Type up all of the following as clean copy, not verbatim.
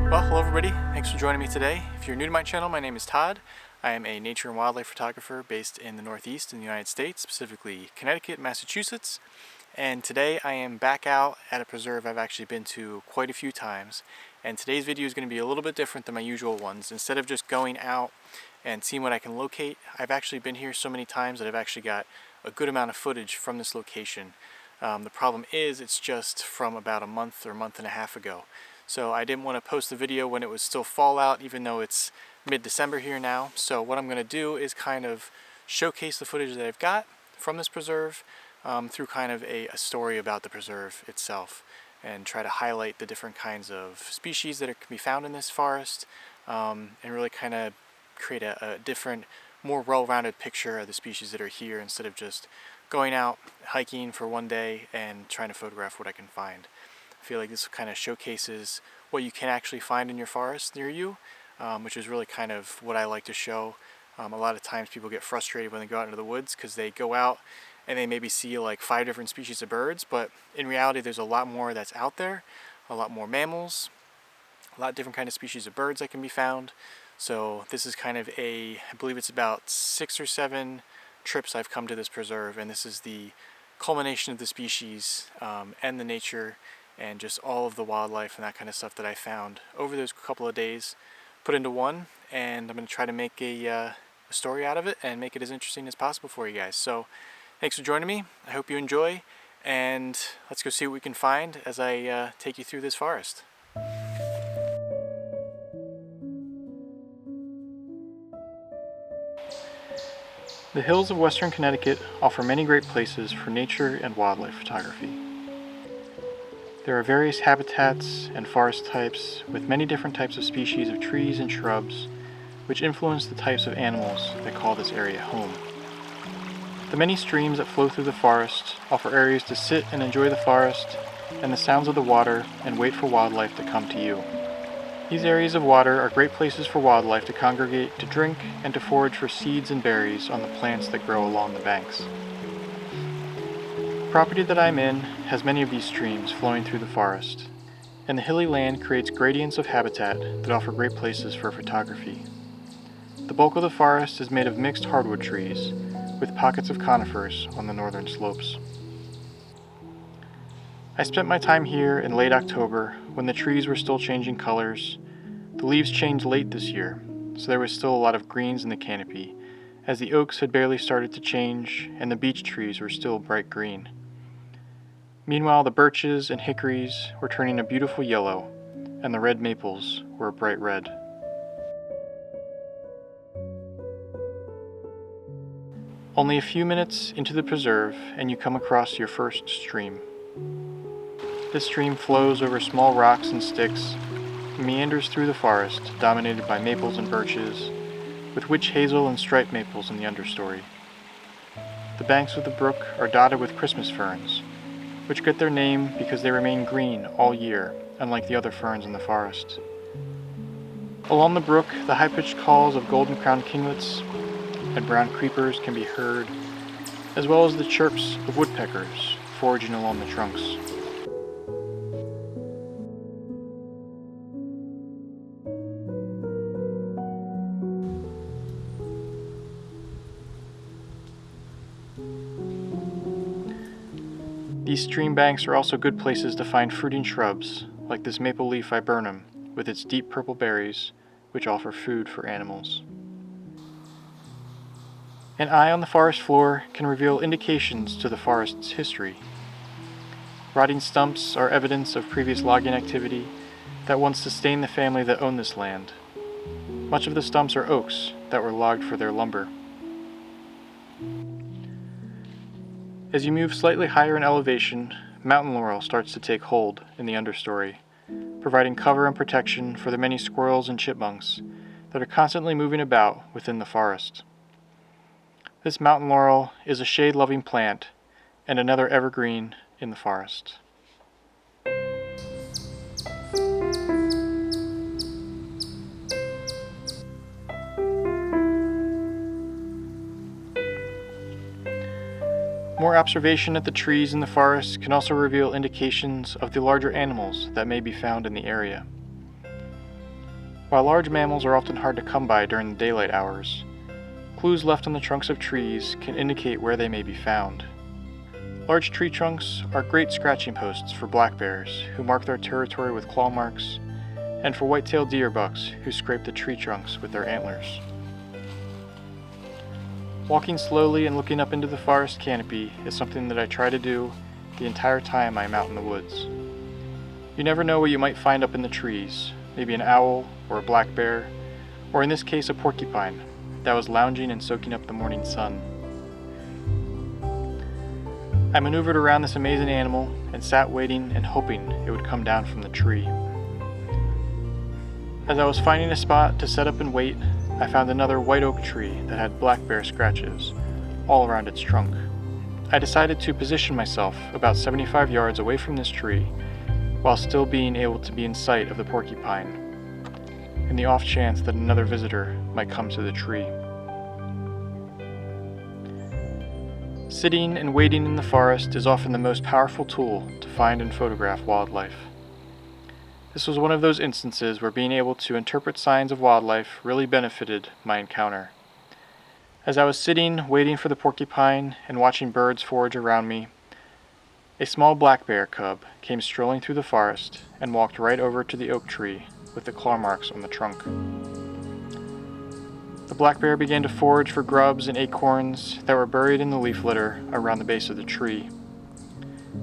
Well, hello everybody. Thanks for joining me today. If you're new to my channel, my name is Todd. I am a nature and wildlife photographer based in the Northeast in the United States, specifically Connecticut, Massachusetts. And today I am back out at a preserve I've actually been to quite a few times. And today's video is going to be a little bit different than my usual ones. Instead of just going out and seeing what I can locate, I've actually been here so many times that I've actually got a good amount of footage from this location. The problem is it's just from about a month or month and a half ago. So I didn't want to post the video when it was still fall out, even though it's mid-December here now. So what I'm going to do is kind of showcase the footage that I've got from this preserve through kind of a story about the preserve itself, and try to highlight the different kinds of species that can be found in this forest, and really kind of create a different, more well-rounded picture of the species that are here, instead of just going out hiking for one day and trying to photograph what I can find. I feel like this kind of showcases what you can actually find in your forest near you, which is really kind of what I like to show. A lot of times people get frustrated when they go out into the woods because they go out and they maybe see like 5 different species of birds, but in reality there's a lot more that's out there, a lot more mammals, a lot of different kind of species of birds that can be found. So this is kind of I believe it's about 6 or 7 trips I've come to this preserve, and this is the culmination of the species and the nature and just all of the wildlife and that kind of stuff that I found over those couple of days put into one, and I'm going to try to make a story out of it and make it as interesting as possible for you guys. So thanks for joining me. I hope you enjoy, and let's go see what we can find as I take you through this forest. The hills of western Connecticut offer many great places for nature and wildlife photography. There are various habitats and forest types with many different types of species of trees and shrubs, which influence the types of animals that call this area home. The many streams that flow through the forest offer areas to sit and enjoy the forest and the sounds of the water and wait for wildlife to come to you. These areas of water are great places for wildlife to congregate, to drink, and to forage for seeds and berries on the plants that grow along the banks. The property that I'm in has many of these streams flowing through the forest, and the hilly land creates gradients of habitat that offer great places for photography. The bulk of the forest is made of mixed hardwood trees, with pockets of conifers on the northern slopes. I spent my time here in late October when the trees were still changing colors. The leaves changed late this year, so there was still a lot of greens in the canopy, as the oaks had barely started to change and the beech trees were still bright green. Meanwhile, the birches and hickories were turning a beautiful yellow, and the red maples were a bright red. Only a few minutes into the preserve and you come across your first stream. This stream flows over small rocks and sticks and meanders through the forest, dominated by maples and birches, with witch hazel and striped maples in the understory. The banks of the brook are dotted with Christmas ferns, which get their name because they remain green all year, unlike the other ferns in the forest. Along the brook, the high-pitched calls of golden-crowned kinglets and brown creepers can be heard, as well as the chirps of woodpeckers foraging along the trunks. These stream banks are also good places to find fruiting shrubs, like this maple leaf viburnum with its deep purple berries, which offer food for animals. An eye on the forest floor can reveal indications to the forest's history. Rotting stumps are evidence of previous logging activity that once sustained the family that owned this land. Much of the stumps are oaks that were logged for their lumber. As you move slightly higher in elevation, mountain laurel starts to take hold in the understory, providing cover and protection for the many squirrels and chipmunks that are constantly moving about within the forest. This mountain laurel is a shade-loving plant and another evergreen in the forest. More observation at the trees in the forest can also reveal indications of the larger animals that may be found in the area. While large mammals are often hard to come by during the daylight hours, clues left on the trunks of trees can indicate where they may be found. Large tree trunks are great scratching posts for black bears, who mark their territory with claw marks, and for white-tailed deer bucks, who scrape the tree trunks with their antlers. Walking slowly and looking up into the forest canopy is something that I try to do the entire time I am out in the woods. You never know what you might find up in the trees, maybe an owl or a black bear, or in this case a porcupine that was lounging and soaking up the morning sun. I maneuvered around this amazing animal and sat waiting and hoping it would come down from the tree. As I was finding a spot to set up and wait, I found another white oak tree that had black bear scratches all around its trunk. I decided to position myself about 75 yards away from this tree while still being able to be in sight of the porcupine, in the off chance that another visitor might come to the tree. Sitting and waiting in the forest is often the most powerful tool to find and photograph wildlife. This was one of those instances where being able to interpret signs of wildlife really benefited my encounter. As I was sitting, waiting for the porcupine and watching birds forage around me, a small black bear cub came strolling through the forest and walked right over to the oak tree with the claw marks on the trunk. The black bear began to forage for grubs and acorns that were buried in the leaf litter around the base of the tree.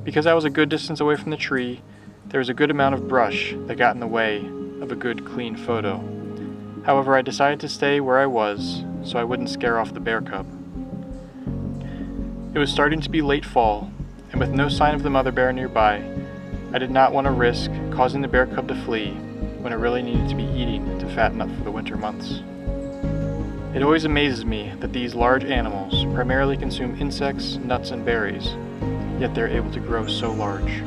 Because I was a good distance away from the tree, there was a good amount of brush that got in the way of a good, clean photo. However, I decided to stay where I was so I wouldn't scare off the bear cub. It was starting to be late fall, and with no sign of the mother bear nearby, I did not want to risk causing the bear cub to flee when it really needed to be eating to fatten up for the winter months. It always amazes me that these large animals primarily consume insects, nuts, and berries, yet they're able to grow so large.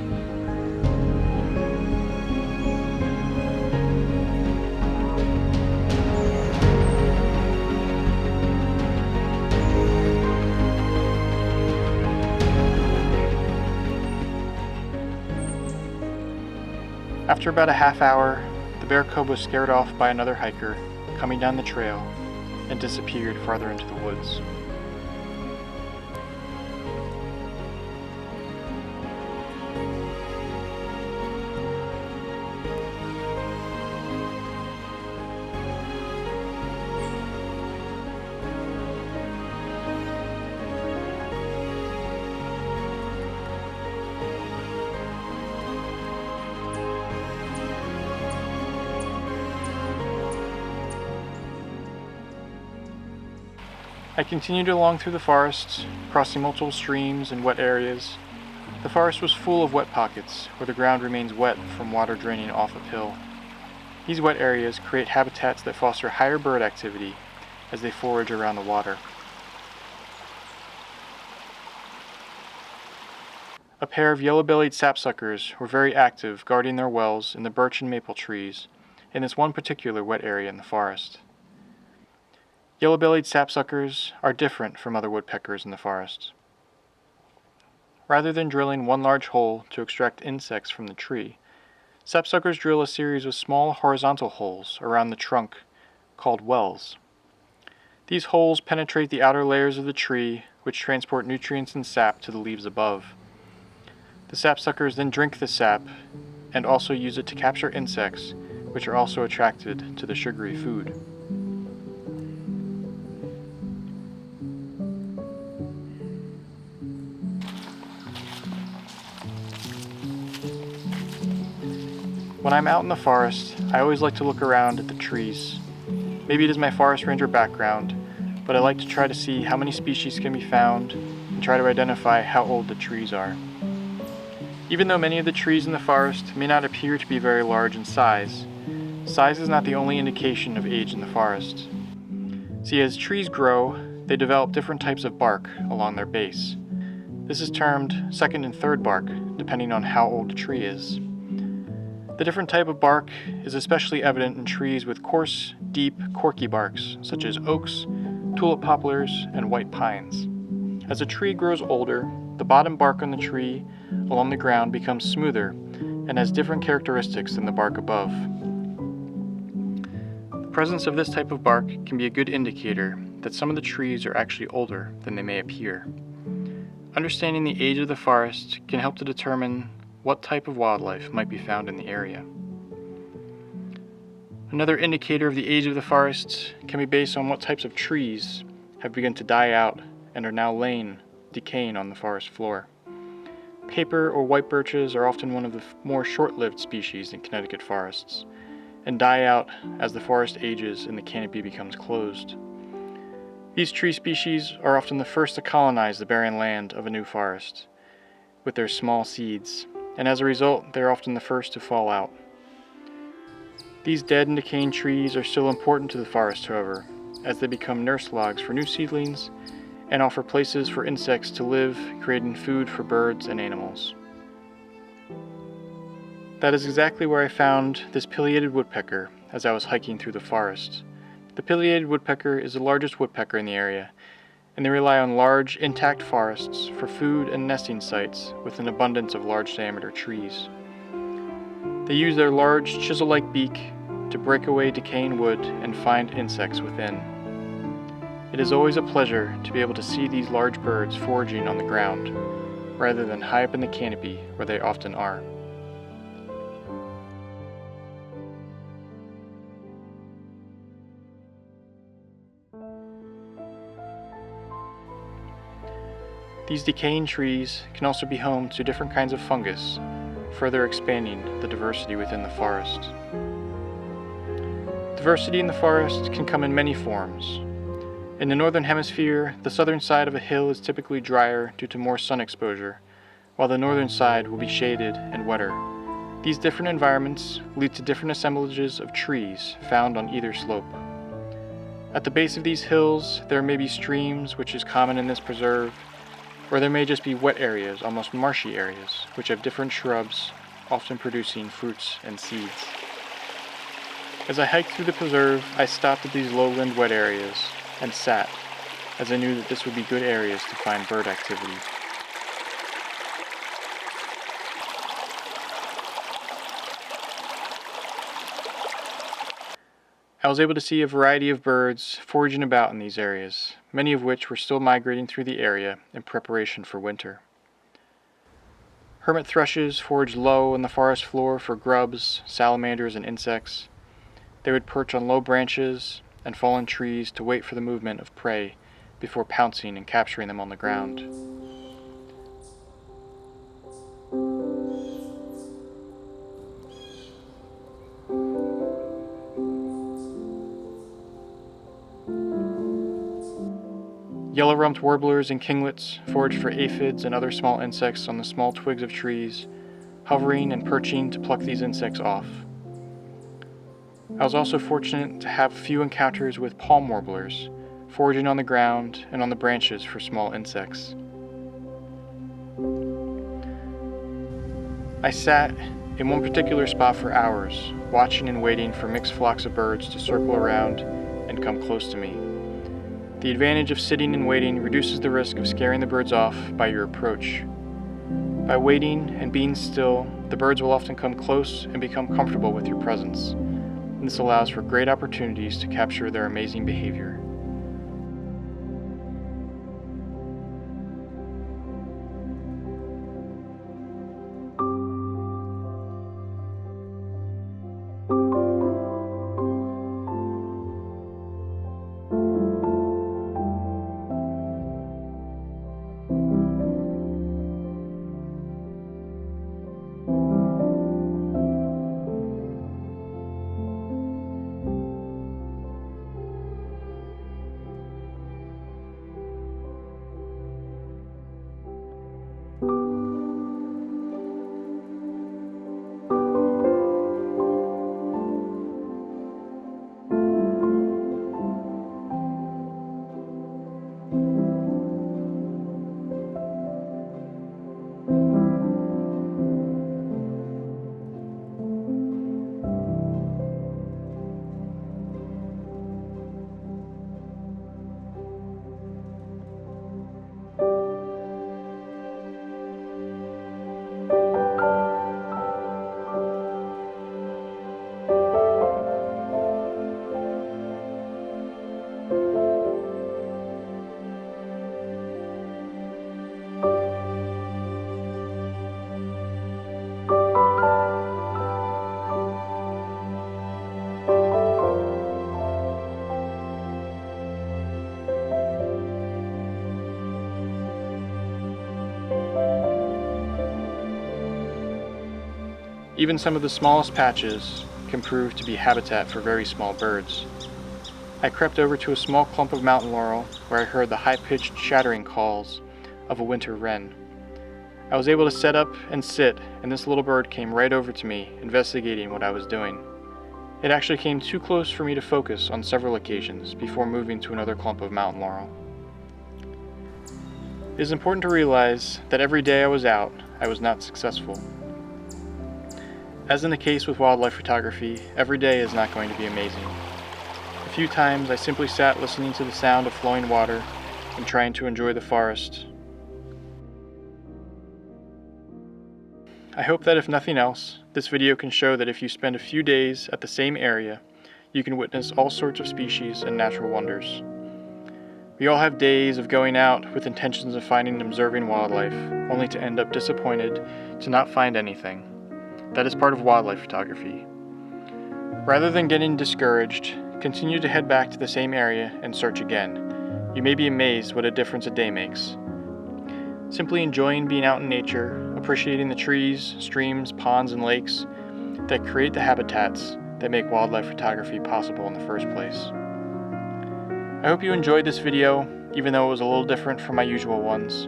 After about a half hour, the bear cub was scared off by another hiker coming down the trail and disappeared farther into the woods. I continued along through the forest, crossing multiple streams and wet areas. The forest was full of wet pockets, where the ground remains wet from water draining off uphill. These wet areas create habitats that foster higher bird activity as they forage around the water. A pair of yellow-bellied sapsuckers were very active guarding their wells in the birch and maple trees in this one particular wet area in the forest. Yellow-bellied sapsuckers are different from other woodpeckers in the forest. Rather than drilling one large hole to extract insects from the tree, sapsuckers drill a series of small horizontal holes around the trunk called wells. These holes penetrate the outer layers of the tree, which transport nutrients and sap to the leaves above. The sapsuckers then drink the sap and also use it to capture insects, which are also attracted to the sugary food. When I'm out in the forest, I always like to look around at the trees. Maybe it is my forest ranger background, but I like to try to see how many species can be found and try to identify how old the trees are. Even though many of the trees in the forest may not appear to be very large in size, size is not the only indication of age in the forest. See, as trees grow, they develop different types of bark along their base. This is termed second and third bark, depending on how old the tree is. The different type of bark is especially evident in trees with coarse, deep, corky barks, such as oaks, tulip poplars, and white pines. As a tree grows older, the bottom bark on the tree along the ground becomes smoother and has different characteristics than the bark above. presence of this type of bark can be a good indicator that some of the trees are actually older than they may appear. Understanding the age of the forest can help to determine what type of wildlife might be found in the area. Another indicator of the age of the forest can be based on what types of trees have begun to die out and are now laying, decaying on the forest floor. Paper or white birches are often one of the more short-lived species in Connecticut forests, and die out as the forest ages and the canopy becomes closed. These tree species are often the first to colonize the barren land of a new forest with their small seeds, and as a result, they are often the first to fall out. These dead and decaying trees are still important to the forest, however, as they become nurse logs for new seedlings and offer places for insects to live, creating food for birds and animals. That is exactly where I found this pileated woodpecker as I was hiking through the forest. The pileated woodpecker is the largest woodpecker in the area, and they rely on large, intact forests for food and nesting sites with an abundance of large diameter trees. They use their large chisel-like beak to break away decaying wood and find insects within. It is always a pleasure to be able to see these large birds foraging on the ground, rather than high up in the canopy where they often are. These decaying trees can also be home to different kinds of fungus, further expanding the diversity within the forest. Diversity in the forest can come in many forms. In the northern hemisphere, the southern side of a hill is typically drier due to more sun exposure, while the northern side will be shaded and wetter. These different environments lead to different assemblages of trees found on either slope. At the base of these hills, there may be streams, which is common in this preserve, or there may just be wet areas, almost marshy areas, which have different shrubs, often producing fruits and seeds. As I hiked through the preserve, I stopped at these lowland wet areas and sat, as I knew that this would be good areas to find bird activity. I was able to see a variety of birds foraging about in these areas, many of which were still migrating through the area in preparation for winter. Hermit thrushes foraged low on the forest floor for grubs, salamanders, and insects. They would perch on low branches and fallen trees to wait for the movement of prey before pouncing and capturing them on the ground. Yellow-rumped warblers and kinglets foraged for aphids and other small insects on the small twigs of trees, hovering and perching to pluck these insects off. I was also fortunate to have a few encounters with palm warblers, foraging on the ground and on the branches for small insects. I sat in one particular spot for hours, watching and waiting for mixed flocks of birds to circle around and come close to me. The advantage of sitting and waiting reduces the risk of scaring the birds off by your approach. By waiting and being still, the birds will often come close and become comfortable with your presence. This allows for great opportunities to capture their amazing behavior. Even some of the smallest patches can prove to be habitat for very small birds. I crept over to a small clump of mountain laurel where I heard the high-pitched shattering calls of a winter wren. I was able to set up and sit, and this little bird came right over to me, investigating what I was doing. It actually came too close for me to focus on several occasions before moving to another clump of mountain laurel. It is important to realize that every day I was out, I was not successful. As in the case with wildlife photography, every day is not going to be amazing. A few times I simply sat listening to the sound of flowing water and trying to enjoy the forest. I hope that if nothing else, this video can show that if you spend a few days at the same area, you can witness all sorts of species and natural wonders. We all have days of going out with intentions of finding and observing wildlife, only to end up disappointed to not find anything. That is part of wildlife photography. Rather than getting discouraged, continue to head back to the same area and search again. You may be amazed what a difference a day makes. Simply enjoying being out in nature, appreciating the trees, streams, ponds, and lakes that create the habitats that make wildlife photography possible in the first place. I hope you enjoyed this video, even though it was a little different from my usual ones.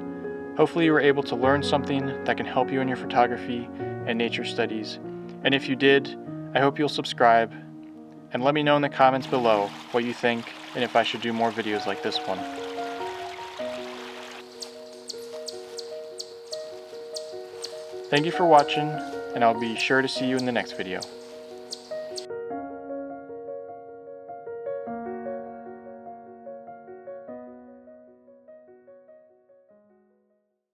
Hopefully you were able to learn something that can help you in your photography and nature studies. And if you did, I hope you'll subscribe and let me know in the comments below what you think and if I should do more videos like this one. Thank you for watching, and I'll be sure to see you in the next video.